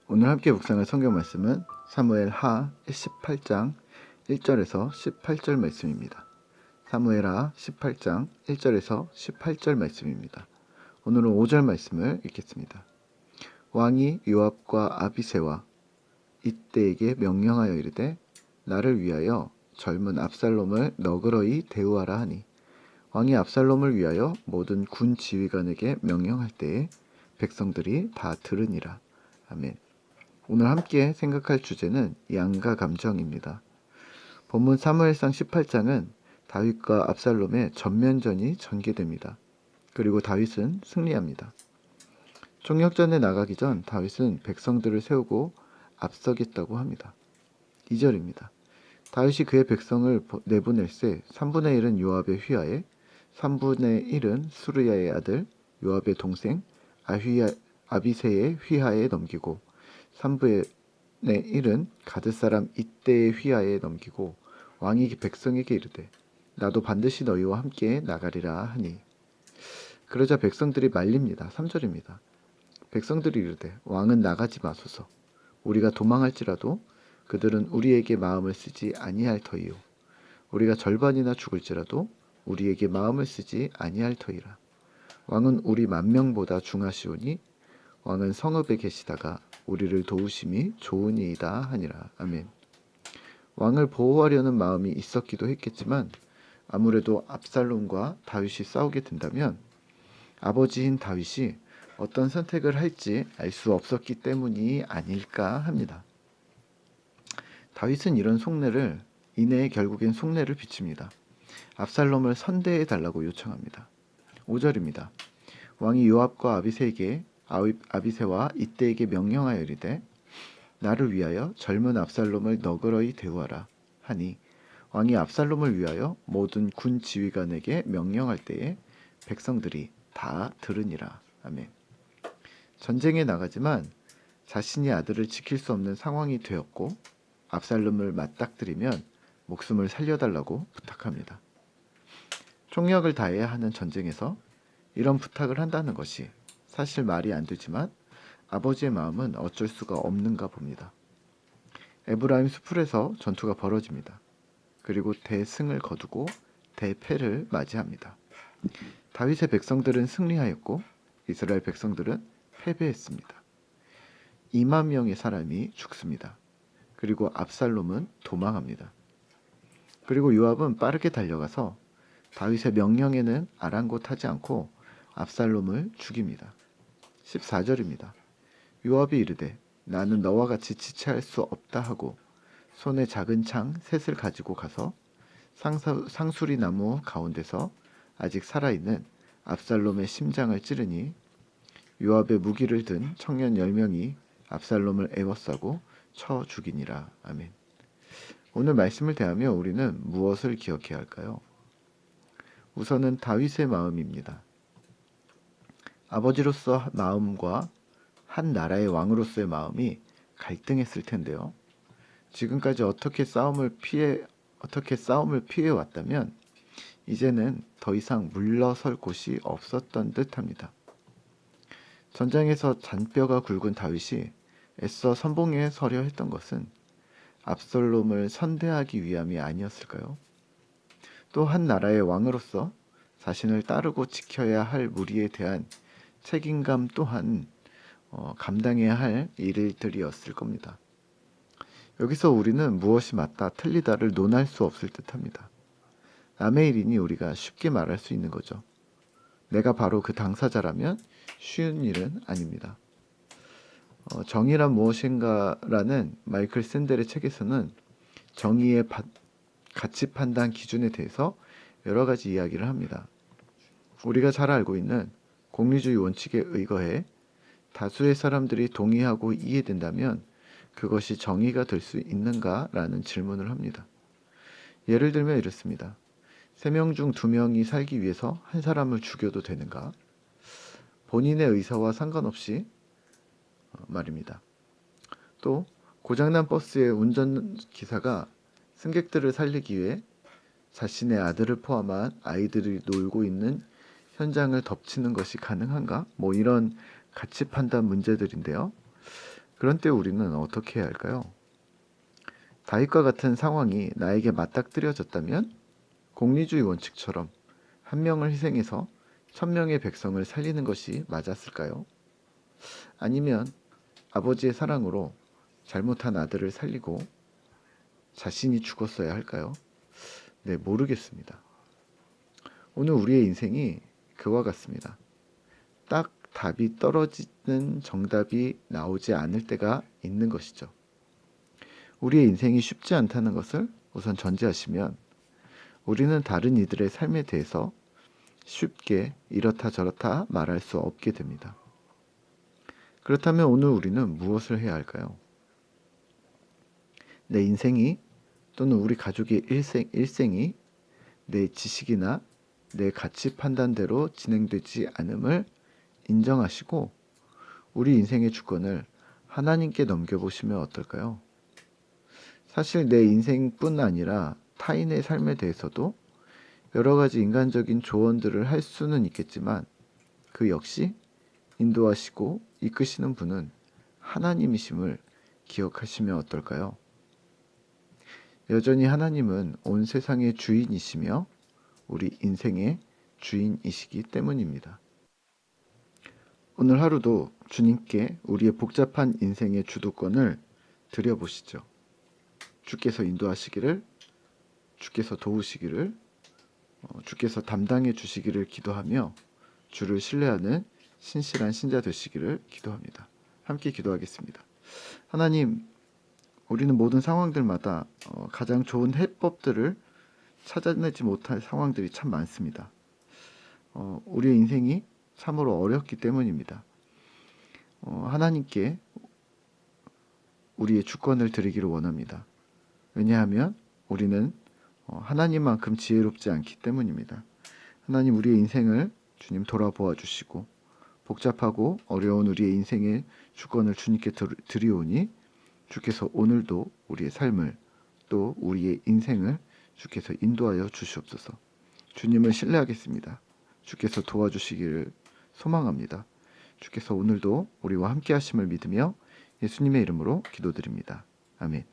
오늘 함께 묵상할 성경 말씀은 사무엘 하 18장 1절에서 18절 말씀입니다. 사무엘 하 18장 1절에서 18절 말씀입니다. 오늘은 5절 말씀을 읽겠습니다. 왕이 요압과 아비새와 이때에게 명령하여 이르되 나를 위하여 젊은 압살롬을 너그러이 대우하라 하니 왕이 압살롬을 위하여 모든 군 지휘관에게 명령할 때에 백성들이 다 들으니라. 아멘. 오늘 함께 생각할 주제는 양가 감정입니다. 본문 사무엘상 18장은 다윗과 압살롬의 전면전이 전개됩니다. 그리고 다윗은 승리합니다. 총력전에 나가기 전 다윗은 백성들을 세우고 앞서겠다고 합니다. 2절입니다. 다윗이 그의 백성을 내보낼새 3분의 1은 요압의 휘하에 3분의 1은 수르야의 아들 요압의 동생 아비새의 휘하에 넘기고 3분의 1은 가드 사람 이때의 휘하에 넘기고 왕이 백성에게 이르되 나도 반드시 너희와 함께 나가리라 하니 그러자 백성들이 말립니다. 3절입니다. 백성들이 이르되 왕은 나가지 마소서. 우리가 도망할지라도 그들은 우리에게 마음을 쓰지 아니할 터이요. 우리가 절반이나 죽을지라도 우리에게 마음을 쓰지 아니할 터이라. 왕은 우리 만명보다 중하시오니 왕은 성읍에 계시다가 우리를 도우심이 좋으니이다 하니라. 아멘. 왕을 보호하려는 마음이 있었기도 했겠지만 아무래도 압살롬과 다윗이 싸우게 된다면 아버지인 다윗이 어떤 선택을 할지 알 수 없었기 때문이 아닐까 합니다. 다윗은 이런 속내를 이내에 결국엔 속내를 비칩니다. 압살롬을 선대해 달라고 요청합니다. 5절입니다. 왕이 요압과 아비새와 이때에게 명령하여 이르되 나를 위하여 젊은 압살롬을 너그러이 대우하라 하니 왕이 압살롬을 위하여 모든 군 지휘관에게 명령할 때에 백성들이 다 들으니라. 아멘. 전쟁에 나가지만 자신이 아들을 지킬 수 없는 상황이 되었고 압살롬을 맞닥뜨리면 목숨을 살려달라고 부탁합니다. 총력을 다해야 하는 전쟁에서 이런 부탁을 한다는 것이 사실 말이 안 되지만 아버지의 마음은 어쩔 수가 없는가 봅니다. 에브라임 수풀에서 전투가 벌어집니다. 그리고 대승을 거두고 대패를 맞이합니다. 다윗의 백성들은 승리하였고 이스라엘 백성들은 패배했습니다. 2만 명의 사람이 죽습니다. 그리고 압살롬은 도망합니다. 그리고 요압은 빠르게 달려가서 다윗의 명령에는 아랑곳하지 않고 압살롬을 죽입니다. 14절입니다. 요압이 이르되 나는 너와 같이 지체할 수 없다 하고 손에 작은 창 셋을 가지고 가서 상수리 나무 가운데서 아직 살아있는 압살롬의 심장을 찌르니 요압의 무기를 든 청년 10명이 압살롬을 에워싸고 쳐 죽이니라. 아멘. 오늘 말씀을 대하며 우리는 무엇을 기억해야 할까요? 우선은 다윗의 마음입니다. 아버지로서 마음과 한 나라의 왕으로서의 마음이 갈등했을 텐데요. 지금까지 어떻게 싸움을 피해 왔다면 이제는 더 이상 물러설 곳이 없었던 듯합니다. 전장에서 잔뼈가 굵은 다윗이 애써 선봉에 서려 했던 것은 압살롬을 선대하기 위함이 아니었을까요? 또 한 나라의 왕으로서 자신을 따르고 지켜야 할 무리에 대한 책임감 또한 감당해야 할 일들이었을 겁니다. 여기서 우리는 무엇이 맞다 틀리다를 논할 수 없을 듯합니다. 남의 일이니 우리가 쉽게 말할 수 있는 거죠. 내가 바로 그 당사자라면 쉬운 일은 아닙니다. 정의란 무엇인가라는 마이클 샌델의 책에서는 정의의 가치 판단 기준에 대해서 여러 가지 이야기를 합니다. 우리가 잘 알고 있는 공리주의 원칙에 의거해 다수의 사람들이 동의하고 이해된다면 그것이 정의가 될 수 있는가라는 질문을 합니다. 예를 들면 이렇습니다. 3명 중 2명이 살기 위해서 한 사람을 죽여도 되는가? 본인의 의사와 상관없이 말입니다. 또 고장난 버스의 운전기사가 승객들을 살리기 위해 자신의 아들을 포함한 아이들이 놀고 있는 현장을 덮치는 것이 가능한가? 이런 가치 판단 문제들인데요. 그런 때 우리는 어떻게 해야 할까요? 다윗과 같은 상황이 나에게 맞닥뜨려졌다면 공리주의 원칙처럼 한 명을 희생해서 1000명의 백성을 살리는 것이 맞았을까요? 아니면 아버지의 사랑으로 잘못한 아들을 살리고 자신이 죽었어야 할까요? 네, 모르겠습니다. 오늘 우리의 인생이 그와 같습니다. 딱 답이 떨어지는 정답이 나오지 않을 때가 있는 것이죠. 우리의 인생이 쉽지 않다는 것을 우선 전제하시면 우리는 다른 이들의 삶에 대해서 쉽게 이렇다 저렇다 말할 수 없게 됩니다. 그렇다면 오늘 우리는 무엇을 해야 할까요? 내 인생이 또는 우리 가족의 일생이 내 지식이나 내 가치 판단대로 진행되지 않음을 인정하시고 우리 인생의 주권을 하나님께 넘겨보시면 어떨까요? 사실 내 인생뿐 아니라 타인의 삶에 대해서도 여러 가지 인간적인 조언들을 할 수는 있겠지만 그 역시 인도하시고 이끄시는 분은 하나님이심을 기억하시면 어떨까요? 여전히 하나님은 온 세상의 주인이시며 우리 인생의 주인이시기 때문입니다. 오늘 하루도 주님께 우리의 복잡한 인생의 주도권을 드려보시죠. 주께서 인도하시기를, 주께서 도우시기를, 주께서 담당해 주시기를 기도하며 주를 신뢰하는 신실한 신자 되시기를 기도합니다. 함께 기도하겠습니다. 하나님, 우리는 모든 상황들마다 가장 좋은 해법들을 찾아내지 못할 상황들이 참 많습니다. 우리의 인생이 참으로 어렵기 때문입니다. 하나님께 우리의 주권을 드리기를 원합니다. 왜냐하면 우리는 하나님만큼 지혜롭지 않기 때문입니다. 하나님, 우리의 인생을 주님 돌아보아 주시고 복잡하고 어려운 우리의 인생의 주권을 주님께 드리오니 주께서 오늘도 우리의 삶을 또 우리의 인생을 주께서 인도하여 주시옵소서. 주님을 신뢰하겠습니다. 주께서 도와주시기를 소망합니다. 주께서 오늘도 우리와 함께 하심을 믿으며 예수님의 이름으로 기도드립니다. 아멘.